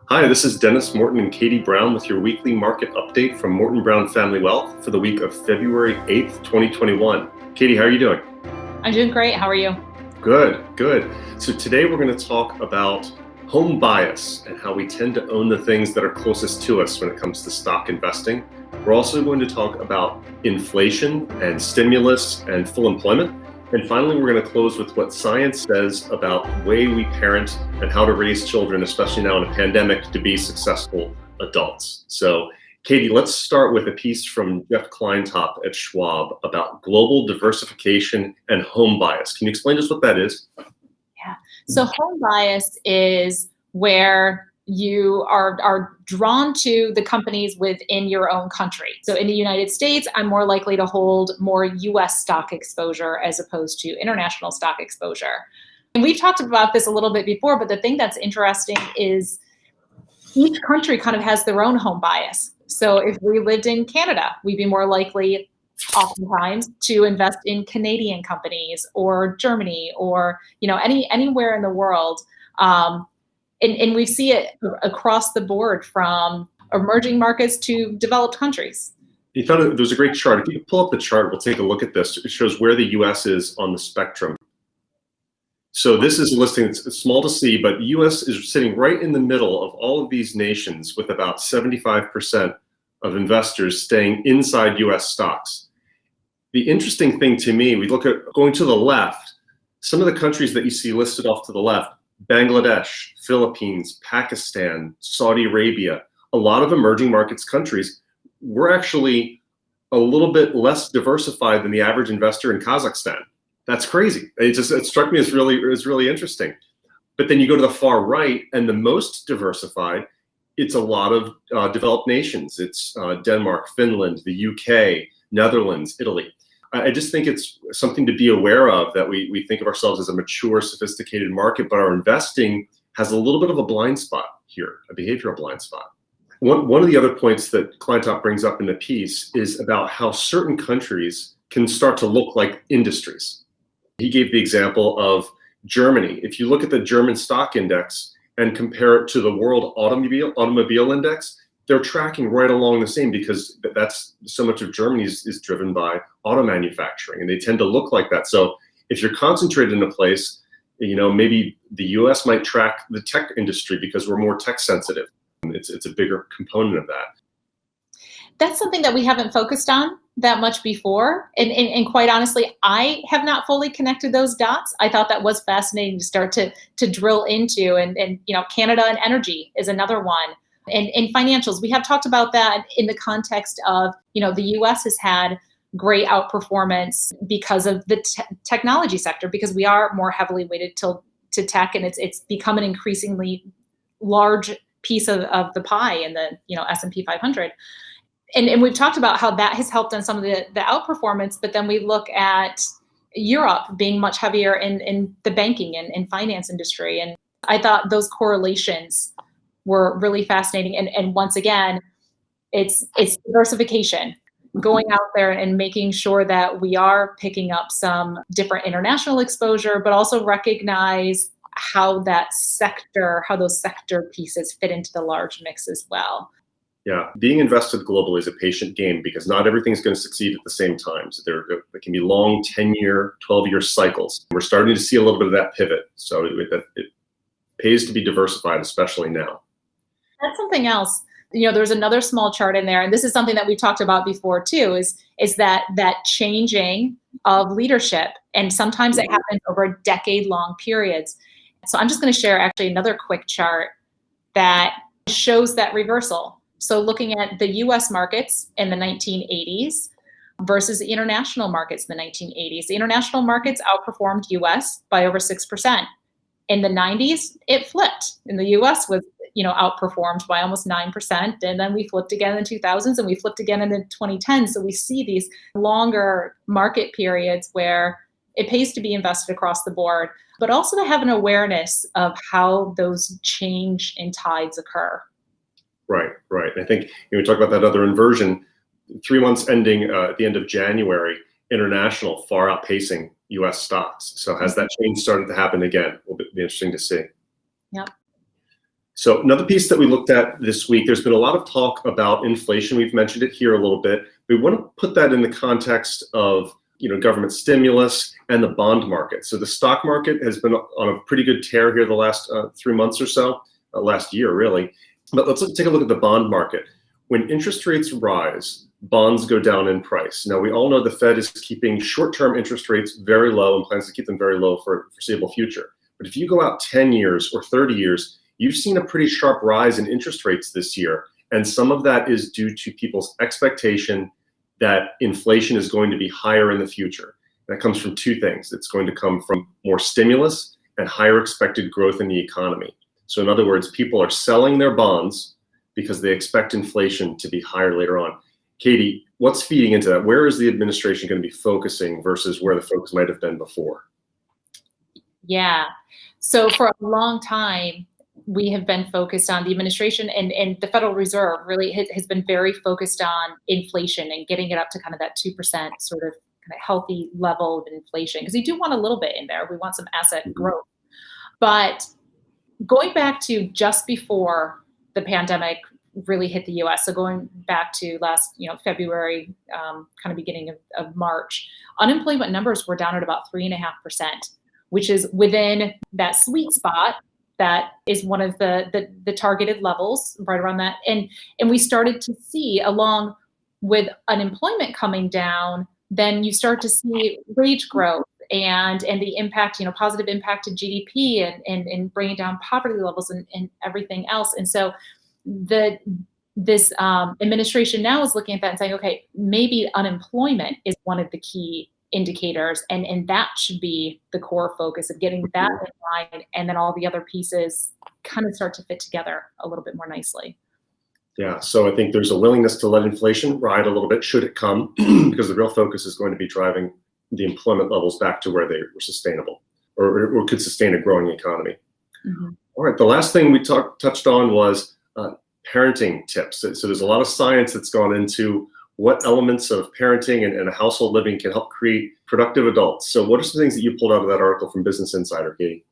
Hi, this is Dennis Morton and Katie Brown with your weekly market update from Morton Brown Family Wealth for the week of February 8th, 2021. Katie, how are you doing? I'm doing great. How are you? Good, good. So today we're going to talk about home bias and how we tend to own the things that are closest to us when it comes to stock investing. We're also going to talk about inflation and stimulus and full employment. And finally, we're going to close with what science says about the way we parent and how to raise children, especially now in a pandemic, to be successful adults. So, Katie, let's start with a piece from Jeff Kleintop at Schwab about global diversification and home bias. Can you explain to us what that is? Yeah. So home bias is where you are drawn to the companies within your own country. So in the United States, I'm more likely to hold more US stock exposure as opposed to international stock exposure. And we've talked about this a little bit before, but the thing that's interesting is each country kind of has their own home bias. So if we lived in Canada, we'd be more likely oftentimes to invest in Canadian companies or Germany or anywhere in the world. And we see it across the board from emerging markets to developed countries. You found there was a great chart. If you could pull up the chart, we'll take a look at this. It shows where the U.S. is on the spectrum. So this is a listing. It's small to see, but the U.S. is sitting right in the middle of all of these nations with about 75% of investors staying inside U.S. stocks. The interesting thing to me, we look at going to the left, some of the countries that you see listed off to the left, Bangladesh, Philippines, Pakistan, Saudi Arabia, a lot of emerging markets countries, we're actually a little bit less diversified than the average investor in Kazakhstan. That's crazy. It struck me as really interesting. But then you go to the far right, and the most diversified, it's a lot of developed nations. It's Denmark, Finland, the UK, Netherlands, Italy. I just think it's something to be aware of, that we think of ourselves as a mature, sophisticated market, but our investing has a little bit of a blind spot here, a behavioral blind spot. One of the other points that Kleintop brings up in the piece is about how certain countries can start to look like industries. He gave the example of Germany. If you look at the German stock index and compare it to the world automobile index, they're tracking right along the same, because that's so much of Germany is driven by auto manufacturing, and they tend to look like that. So if you're concentrated in a place, maybe the US might track the tech industry because we're more tech sensitive. It's a bigger component of that. That's something that we haven't focused on that much before. And quite honestly, I have not fully connected those dots. I thought that was fascinating to start to drill into. And Canada and energy is another one. And financials, we have talked about that in the context of, the US has had great outperformance because of the technology sector, because we are more heavily weighted to tech, and it's become an increasingly large piece of the pie in the S&P 500. And we've talked about how that has helped on some of the outperformance, but then we look at Europe being much heavier in the banking and finance industry. And I thought those correlations were really fascinating. And once again, it's diversification, going out there and making sure that we are picking up some different international exposure, but also recognize how those sector pieces fit into the large mix as well. Yeah, being invested globally is a patient game, because not everything's going to succeed at the same time. So there can be long 10-year, 12-year cycles. We're starting to see a little bit of that pivot. So it pays to be diversified, especially now. That's something else. There's another small chart in there, and this is something that we've talked about before too, is that changing of leadership. And sometimes it happens over decade-long periods. So I'm just going to share actually another quick chart that shows that reversal. So looking at the US markets in the 1980s versus the international markets in the 1980s. The international markets outperformed US by over 6%. In the 90s, it flipped. And the US was outperformed by almost 9%. And then we flipped again in the 2000s, and we flipped again in the 2010s. So we see these longer market periods where it pays to be invested across the board, but also to have an awareness of how those change in tides occur. Right. I think we talk about that other inversion. 3 months ending at the end of January, international far outpacing U.S. stocks. So has that change started to happen again? Will be interesting to see. Yep. So another piece that we looked at this week, there's been a lot of talk about inflation. We've mentioned it here a little bit. We want to put that in the context of government stimulus and the bond market. So the stock market has been on a pretty good tear here the last 3 months or so, last year really. But let's take a look at the bond market. When interest rates rise, bonds go down in price. Now we all know the Fed is keeping short-term interest rates very low and plans to keep them very low for the foreseeable future. But if you go out 10 years or 30 years, you've seen a pretty sharp rise in interest rates this year. And some of that is due to people's expectation that inflation is going to be higher in the future. That comes from two things. It's going to come from more stimulus and higher expected growth in the economy. So in other words, people are selling their bonds because they expect inflation to be higher later on. Katie, what's feeding into that? Where is the administration going to be focusing versus where the focus might have been before? Yeah. So for a long time, we have been focused on the administration and the Federal Reserve really has been very focused on inflation and getting it up to kind of that 2% sort of kind of healthy level of inflation. Because we do want a little bit in there. We want some asset growth. But going back to just before the pandemic really hit the US, so going back to last February, kind of beginning of March, unemployment numbers were down at about 3.5%, which is within that sweet spot. That is one of the targeted levels right around that. And we started to see, along with unemployment coming down, then you start to see wage growth and the impact, positive impact to GDP and bringing down poverty levels and everything else. And so this administration now is looking at that and saying, okay, maybe unemployment is one of the key indicators, and that should be the core focus of getting that in line, and then all the other pieces kind of start to fit together a little bit more nicely. Yeah, so I think there's a willingness to let inflation ride a little bit should it come, because the real focus is going to be driving the employment levels back to where they were sustainable or could sustain a growing economy. Mm-hmm. All right, the last thing we touched on was parenting tips. So there's a lot of science that's gone into what elements of parenting and a household living can help create productive adults. So what are some things that you pulled out of that article from Business Insider, Katie?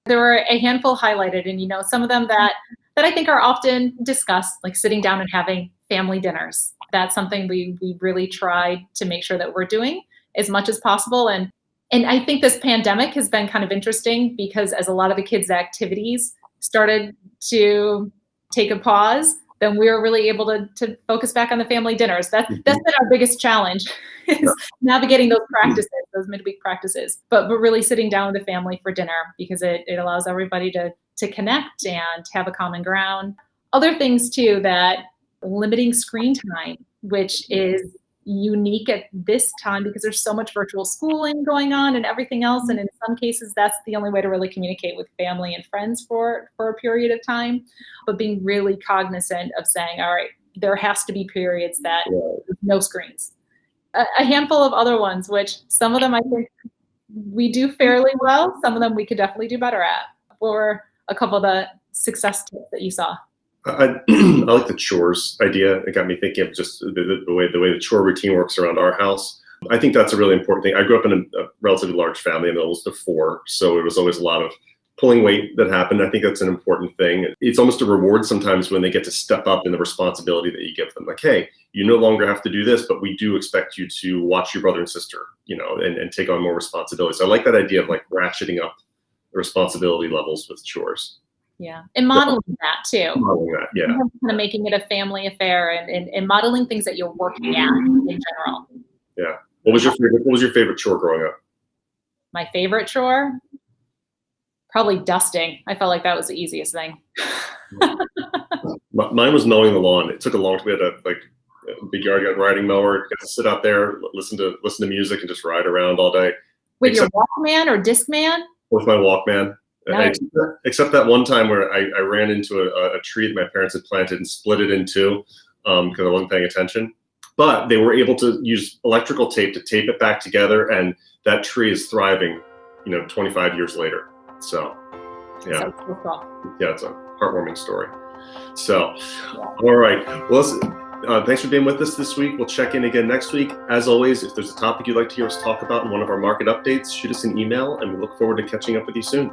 There were a handful highlighted, and some of them that I think are often discussed, like sitting down and having family dinners. That's something we really try to make sure that we're doing as much as possible. And I think this pandemic has been kind of interesting because as a lot of the kids' activities started to take a pause, then we were really able to focus back on the family dinners. That's been our biggest challenge, is navigating those practices, those midweek practices, but really sitting down with the family for dinner, because it allows everybody to connect and have a common ground. Other things too, that limiting screen time, which is unique at this time because there's so much virtual schooling going on and everything else. And in some cases, that's the only way to really communicate with family and friends for a period of time. But being really cognizant of saying, all right, there has to be periods that no screens. A handful of other ones, which some of them I think we do fairly well. Some of them we could definitely do better at. What were a couple of the success tips that you saw? I like the chores idea. It got me thinking of just the way the chore routine works around our house. I think that's a really important thing. I grew up in a relatively large family. I'm the oldest of four, so it was always a lot of pulling weight that happened. I think that's an important thing. It's almost a reward sometimes when they get to step up in the responsibility that you give them. Like, hey, you no longer have to do this, but we do expect you to watch your brother and sister, and take on more responsibility. So I like that idea of like ratcheting up the responsibility levels with chores. Yeah, and modeling that too. Modeling that, yeah. Kind of making it a family affair and modeling things that you're working at in general. Yeah. What was your favorite chore growing up? My favorite chore? Probably dusting. I felt like that was the easiest thing. Mine was mowing the lawn. It took a long time. We had a big yard, got a riding mower, got to sit out there, listen to music, and just ride around all day. With your Walkman or Discman? With my Walkman. Nice. Except that one time where I ran into a tree that my parents had planted and split it in two because I wasn't paying attention. But they were able to use electrical tape to tape it back together, and that tree is thriving, 25 years later. So, yeah. So cool. Yeah, it's a heartwarming story. So, all right. Well, thanks for being with us this week. We'll check in again next week. As always, if there's a topic you'd like to hear us talk about in one of our market updates, shoot us an email, and we look forward to catching up with you soon.